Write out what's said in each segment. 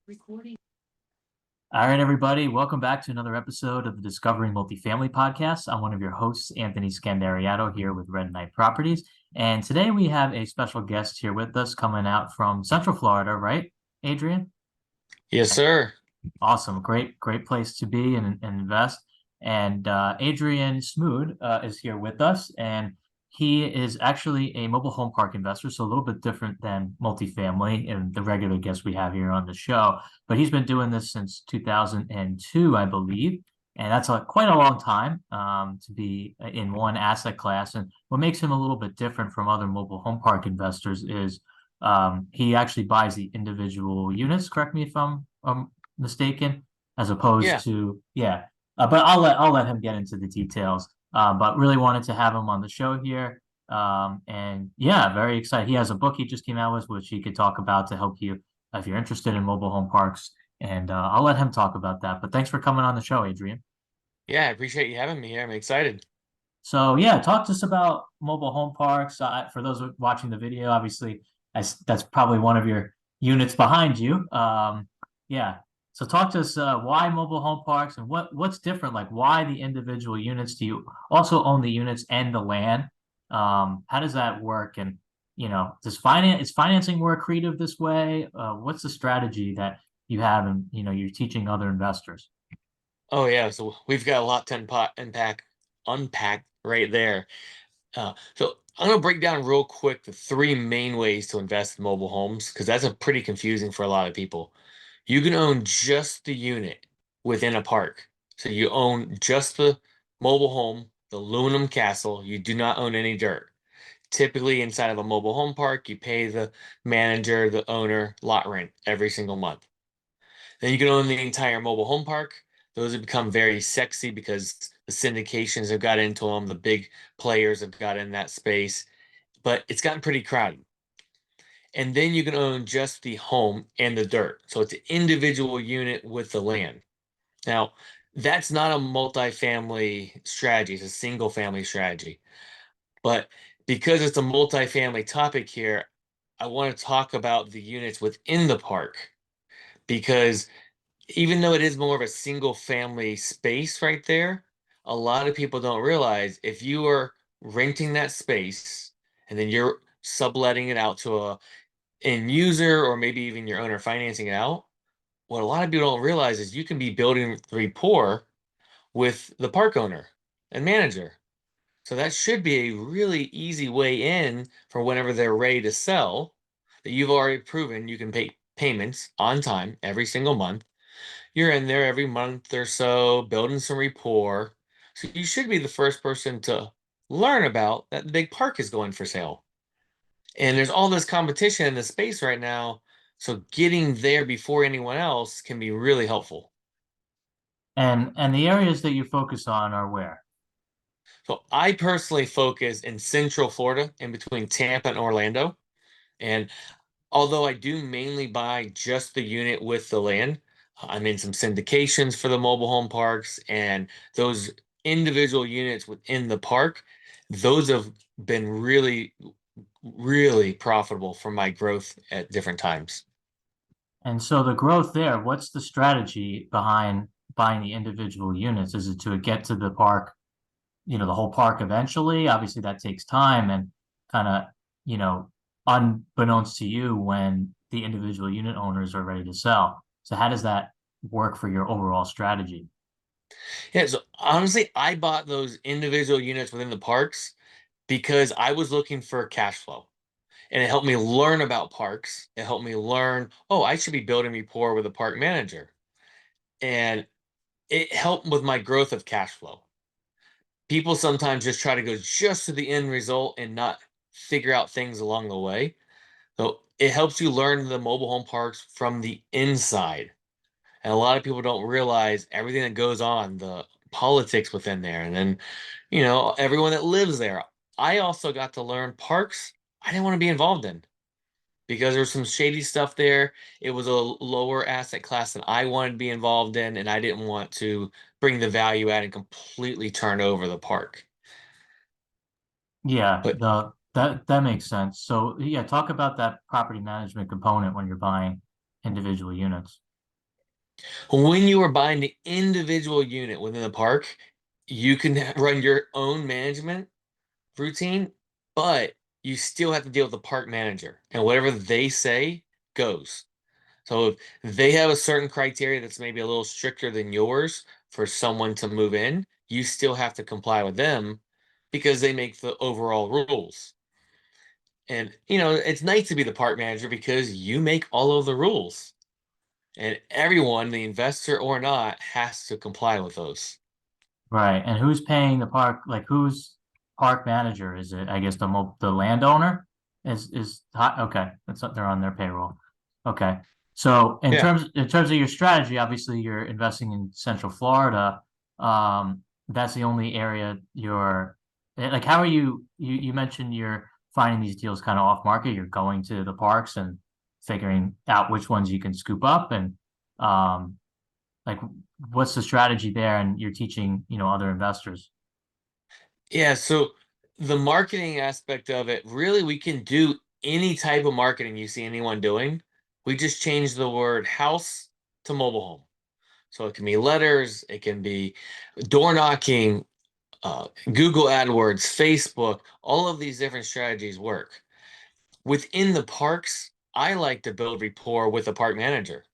All right, everybody, welcome back to another episode of the Discovering Multifamily podcast. I'm one of your hosts, Anthony Scandariato, here with Red Knight Properties. And today we have a special guest here with us coming out from Central Florida, right, Adrian? Yes, sir. Awesome. Great place to be and invest. And Adrian Smude is here with us, and he is actually a mobile home park investor, so a little bit different than multifamily and the regular guests we have here on the show. But he's been doing this since 2002, I believe, and that's quite a long time to be in one asset class. And what makes him a little bit different from other mobile home park investors is he actually buys the individual units. Correct me if I'm mistaken, as opposed Yeah. to yeah. But I'll let him get into the details. But really wanted to have him on the show here. And yeah, very excited. He has a book he just came out with, which he could talk about to help you if you're interested in mobile home parks. And I'll let him talk about that. But thanks for coming on the show, Adrian. Yeah, I appreciate you having me here. I'm excited. So yeah, talk to us about mobile home parks. For those watching the video, obviously that's probably one of your units behind you. Yeah. So talk to us why mobile home parks and what's different. Like why the individual units? Do you also own the units and the land? How does that work? And does is financing more creative this way? What's the strategy that you have and you're teaching other investors? Oh yeah, so we've got a lot to unpack right there. So I'm gonna break down real quick the three main ways to invest in mobile homes because that's a pretty confusing for a lot of people. You can own just the unit within a park. So you own just the mobile home, the aluminum castle. You do not own any dirt. Typically inside of a mobile home park, you pay the manager, the owner, lot rent every single month. Then you can own the entire mobile home park. Those have become very sexy because the syndications have got into them, the big players have got in that space, but it's gotten pretty crowded. And then you can own just the home and the dirt. So it's an individual unit with the land. Now, that's not a multifamily strategy, it's a single family strategy. But because it's a multifamily topic here, I want to talk about the units within the park because even though it is more of a single family space right there, a lot of people don't realize if you are renting that space and then you're subletting it out to a end user or maybe even your owner financing it out, what a lot of people don't realize is you can be building rapport with the park owner and manager. So that should be a really easy way in for whenever they're ready to sell that you've already proven you can pay payments on time every single month. You're in there every month or so, building some rapport. So you should be the first person to learn about that the big park is going for sale. And there's all this competition in the space right now. So getting there before anyone else can be really helpful. And the areas that you focus on are where? So I personally focus in Central Florida, in between Tampa and Orlando. And although I do mainly buy just the unit with the land, I'm in some syndications for the mobile home parks and those individual units within the park. Those have been really, really profitable for my growth at different times. And so the growth there, what's the strategy behind buying the individual units? Is it to get to the park, the whole park eventually? Obviously, that takes time and kind of, you know, unbeknownst to you when the individual unit owners are ready to sell. So how does that work for your overall strategy? Yeah, so honestly, I bought those individual units within the parks because I was looking for cash flow. And it helped me learn about parks. It helped me learn, oh, I should be building rapport with a park manager. And it helped with my growth of cash flow. People sometimes just try to go just to the end result and not figure out things along the way. So it helps you learn the mobile home parks from the inside. And a lot of people don't realize everything that goes on, the politics within there, and then, everyone that lives there. I also got to learn parks I didn't want to be involved in because there's some shady stuff there. It was a lower asset class than I wanted to be involved in, and I didn't want to bring the value add and completely turn over the park. Yeah, But that makes sense. So yeah, talk about that property management component when you're buying individual units. When you are buying the individual unit within the park, you can run your own management routine, but you still have to deal with the park manager, and whatever they say goes. So if they have a certain criteria that's maybe a little stricter than yours for someone to move in, you still have to comply with them because they make the overall rules. And it's nice to be the park manager because you make all of the rules. And everyone, the investor or not, has to comply with those. Right. And who's paying the park? Like who's park manager? Is it, I guess, the landowner okay. They're on their payroll. Okay. So Yeah. in terms of your strategy, obviously you're investing in Central Florida. That's the only area like how are you mentioned you're finding these deals kind of off market. You're going to the parks and figuring out which ones you can scoop up and um like, what's the strategy there? And you're teaching, other investors. Yeah. So the marketing aspect of it, really, we can do any type of marketing you see anyone doing. We just change the word house to mobile home. So it can be letters, it can be door knocking, Google AdWords, Facebook, all of these different strategies work. Within the parks, I like to build rapport with the park manager.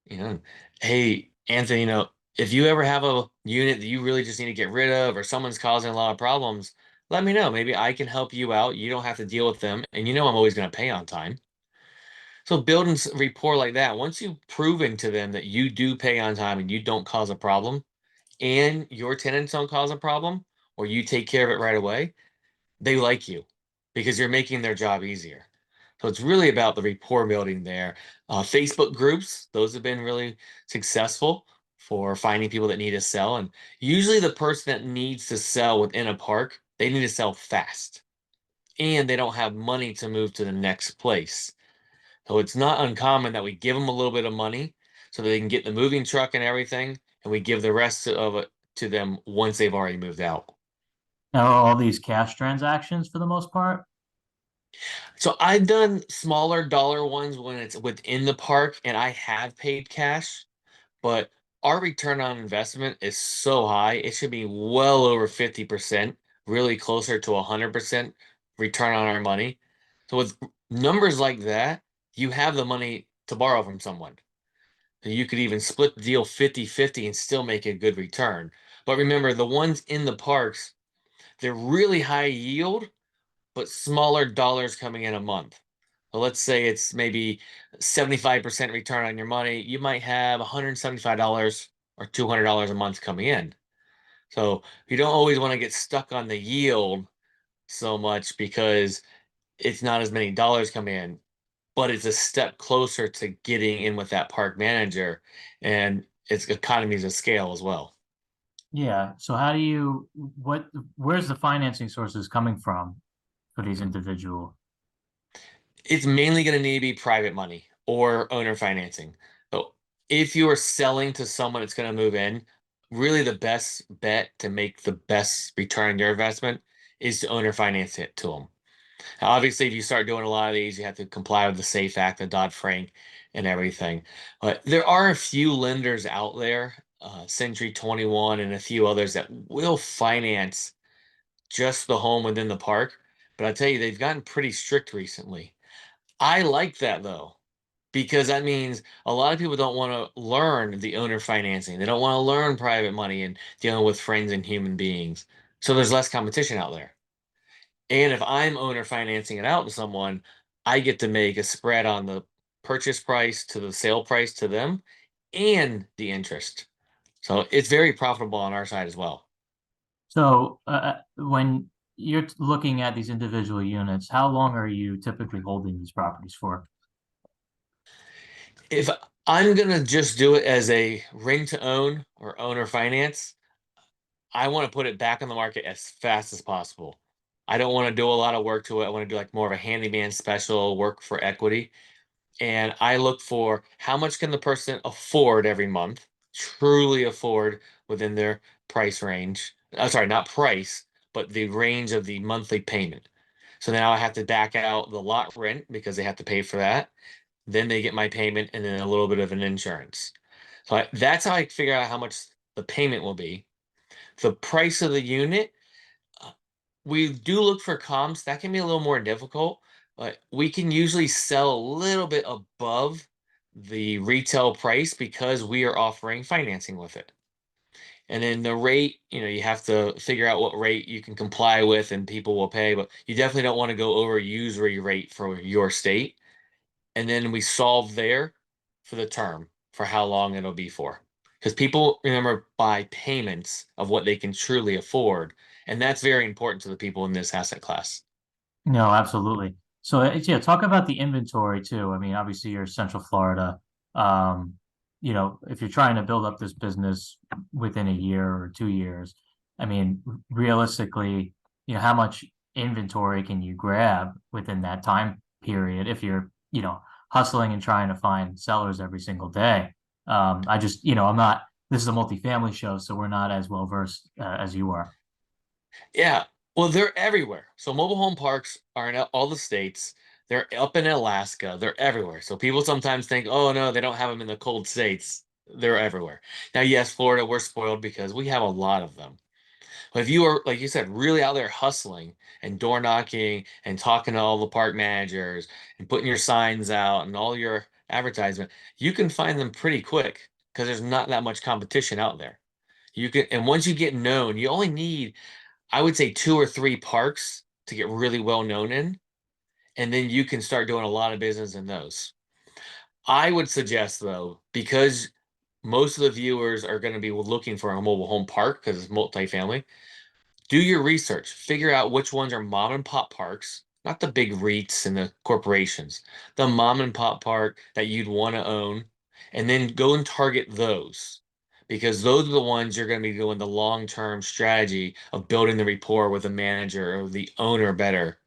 You know, hey, Anthony, if you ever have a unit that you really just need to get rid of or someone's causing a lot of problems, let me know. Maybe I can help you out. You don't have to deal with them. And I'm always going to pay on time. So building rapport like that, once you've proven to them that you do pay on time and you don't cause a problem and your tenants don't cause a problem or you take care of it right away, they like you because you're making their job easier. So it's really about the rapport building there. Facebook groups, those have been really successful for finding people that need to sell. And usually the person that needs to sell within a park, they need to sell fast and they don't have money to move to the next place. So it's not uncommon that we give them a little bit of money so that they can get the moving truck and everything, and we give the rest of it to them once they've already moved out. Now, are all these cash transactions for the most part? So I've done smaller dollar ones when it's within the park and I have paid cash, but our return on investment is so high, it should be well over 50%, really closer to 100% return on our money. So with numbers like that, you have the money to borrow from someone. And you could even split the deal 50-50 and still make a good return. But remember, the ones in the parks, they're really high yield, but smaller dollars coming in a month. So let's say it's maybe 75% return on your money. You might have $175 or $200 a month coming in. So you don't always want to get stuck on the yield so much because it's not as many dollars come in, but it's a step closer to getting in with that park manager and it's economies of scale as well. Yeah. So where's the financing sources coming from for these individual? It's mainly going to need to be private money or owner financing. So if you are selling to someone that's going to move in, really the best bet to make the best return on your investment is to owner finance it to them. Now, obviously, if you start doing a lot of these, you have to comply with the SAFE Act, the Dodd-Frank, and everything. But there are a few lenders out there, Century 21 and a few others that will finance just the home within the park. But I tell you, they've gotten pretty strict recently. I like that though, because that means a lot of people don't want to learn the owner financing. They don't want to learn private money and dealing with friends and human beings. So there's less competition out there. And if I'm owner financing it out to someone, I get to make a spread on the purchase price to the sale price to them and the interest. So it's very profitable on our side as well. So, when you're looking at these individual units, how long are you typically holding these properties for? If I'm gonna just do it as a rent to own or owner finance, I want to put it back on the market as fast as possible. I don't want to do a lot of work to it. I want to do like more of a handyman special work for equity. And I look for how much can the person afford every month, truly afford within their price range. Sorry, not price, but the range of the monthly payment. So now I have to back out the lot rent because they have to pay for that. Then they get my payment and then a little bit of an insurance. That's how I figure out how much the payment will be. The price of the unit, uh, we do look for comps. That can be a little more difficult, but we can usually sell a little bit above the retail price because we are offering financing with it. And then the rate, you have to figure out what rate you can comply with and people will pay, but you definitely don't want to go over usury rate for your state. And then we solve there for the term for how long it'll be for. Because people remember by payments of what they can truly afford. And that's very important to the people in this asset class. No, absolutely. So yeah, talk about the inventory too. I mean, obviously you're Central Florida. Um, if you're trying to build up this business within a year or 2 years, I mean, realistically, how much inventory can you grab within that time period if you're, hustling and trying to find sellers every single day? I just, I'm not, this is a multifamily show, so we're not as well versed as you are. Yeah, well, they're everywhere. So mobile home parks are in all the states. They're up in Alaska. They're everywhere. So people sometimes think, oh no, they don't have them in the cold states. They're everywhere. Now, yes, Florida, we're spoiled because we have a lot of them. But if you are, like you said, really out there hustling and door knocking and talking to all the park managers and putting your signs out and all your advertisement, you can find them pretty quick because there's not that much competition out there. You can, and once you get known, you only need, I would say, two or three parks to get really well known in, and then you can start doing a lot of business in those. I would suggest though, because most of the viewers are going to be looking for a mobile home park because it's multifamily, do your research. Figure out which ones are mom and pop parks, not the big REITs and the corporations. The mom and pop park that you'd want to own, and then go and target those because those are the ones you're going to be doing the long-term strategy of building the rapport with the manager or the owner better.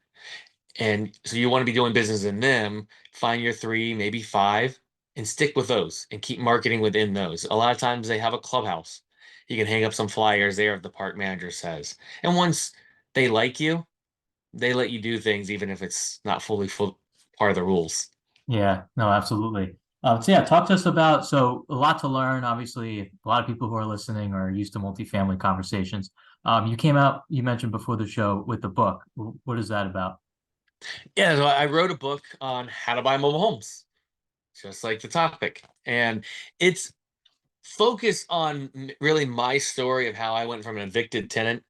And so you want to be doing business in them, find your three, maybe five, and stick with those and keep marketing within those. A lot of times they have a clubhouse. You can hang up some flyers there if the park manager says. And once they like you, they let you do things even if it's not fully full part of the rules. Yeah, no, absolutely. So yeah, talk to us about, so a lot to learn. Obviously, a lot of people who are listening are used to multifamily conversations. You came out, you mentioned before the show with the book. What is that about? Yeah, so I wrote a book on how to buy mobile homes, just like the topic. And it's focused on really my story of how I went from an evicted tenant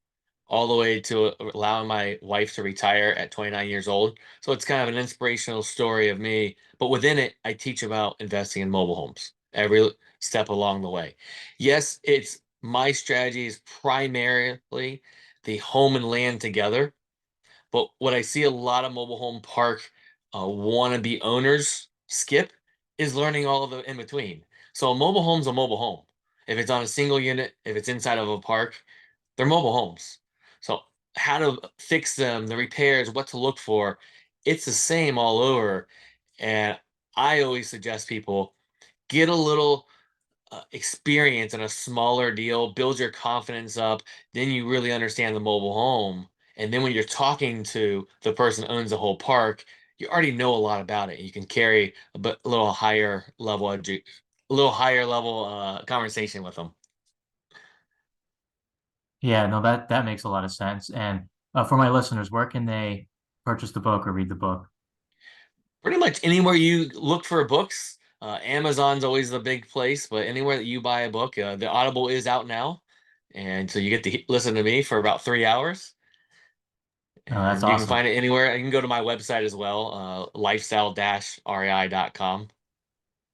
all the way to allowing my wife to retire at 29 years old. So it's kind of an inspirational story of me. But within it, I teach about investing in mobile homes every step along the way. Yes, it's my strategy is primarily the home and land together. But what I see a lot of mobile home park wannabe owners skip is learning all of the in between. So a mobile home's a mobile home. If it's on a single unit, if it's inside of a park, they're mobile homes. So how to fix them, the repairs, what to look for, it's the same all over. And I always suggest people get a little experience in a smaller deal, build your confidence up, then you really understand the mobile home. And then when you're talking to the person who owns the whole park, you already know a lot about it. You can carry a little higher level, a little higher level conversation with them. Yeah, no, that makes a lot of sense. And for my listeners, where can they purchase the book or read the book? Pretty much anywhere you look for books, Amazon's always the big place, but anywhere that you buy a book, the Audible is out now. And so you get to listen to me for about 3 hours. No, that's And you can awesome. find it anywhere. You can go to my website as well, lifestyle-rei.com.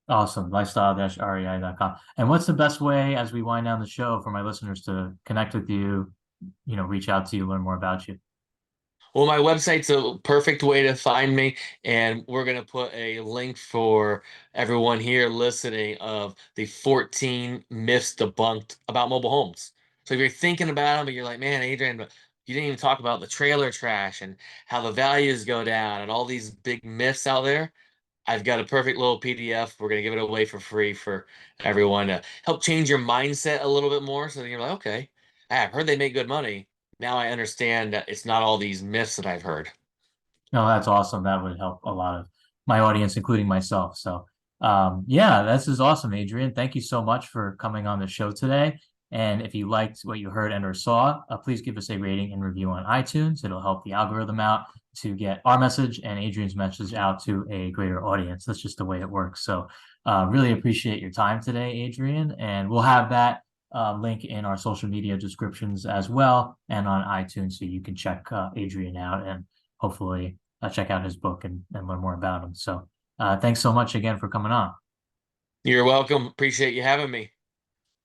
Awesome. Lifestyle-rei.com. And what's the best way as we wind down the show for my listeners to connect with you, reach out to you, learn more about you? Well, my website's a perfect way to find me, and we're going to put a link for everyone here listening of the 14 myths debunked about mobile homes. So if you're thinking about them, but you're like, man, Adrian, but you didn't even talk about the trailer trash and how the values go down and all these big myths out there. I've got a perfect little PDF. We're going to give it away for free for everyone to help change your mindset a little bit more. So that you're like, okay, I've heard they make good money. Now I understand that it's not all these myths that I've heard. No, that's awesome. That would help a lot of my audience, including myself. So, Yeah, this is awesome, Adrian. Thank you so much for coming on the show today. And if you liked what you heard and or saw, please give us a rating and review on iTunes. It'll help the algorithm out to get our message and Adrian's message out to a greater audience. That's just the way it works. So really appreciate your time today, Adrian. And we'll have that link in our social media descriptions as well and on iTunes so you can check Adrian out and hopefully check out his book and learn more about him. So thanks so much again for coming on. You're welcome. Appreciate you having me.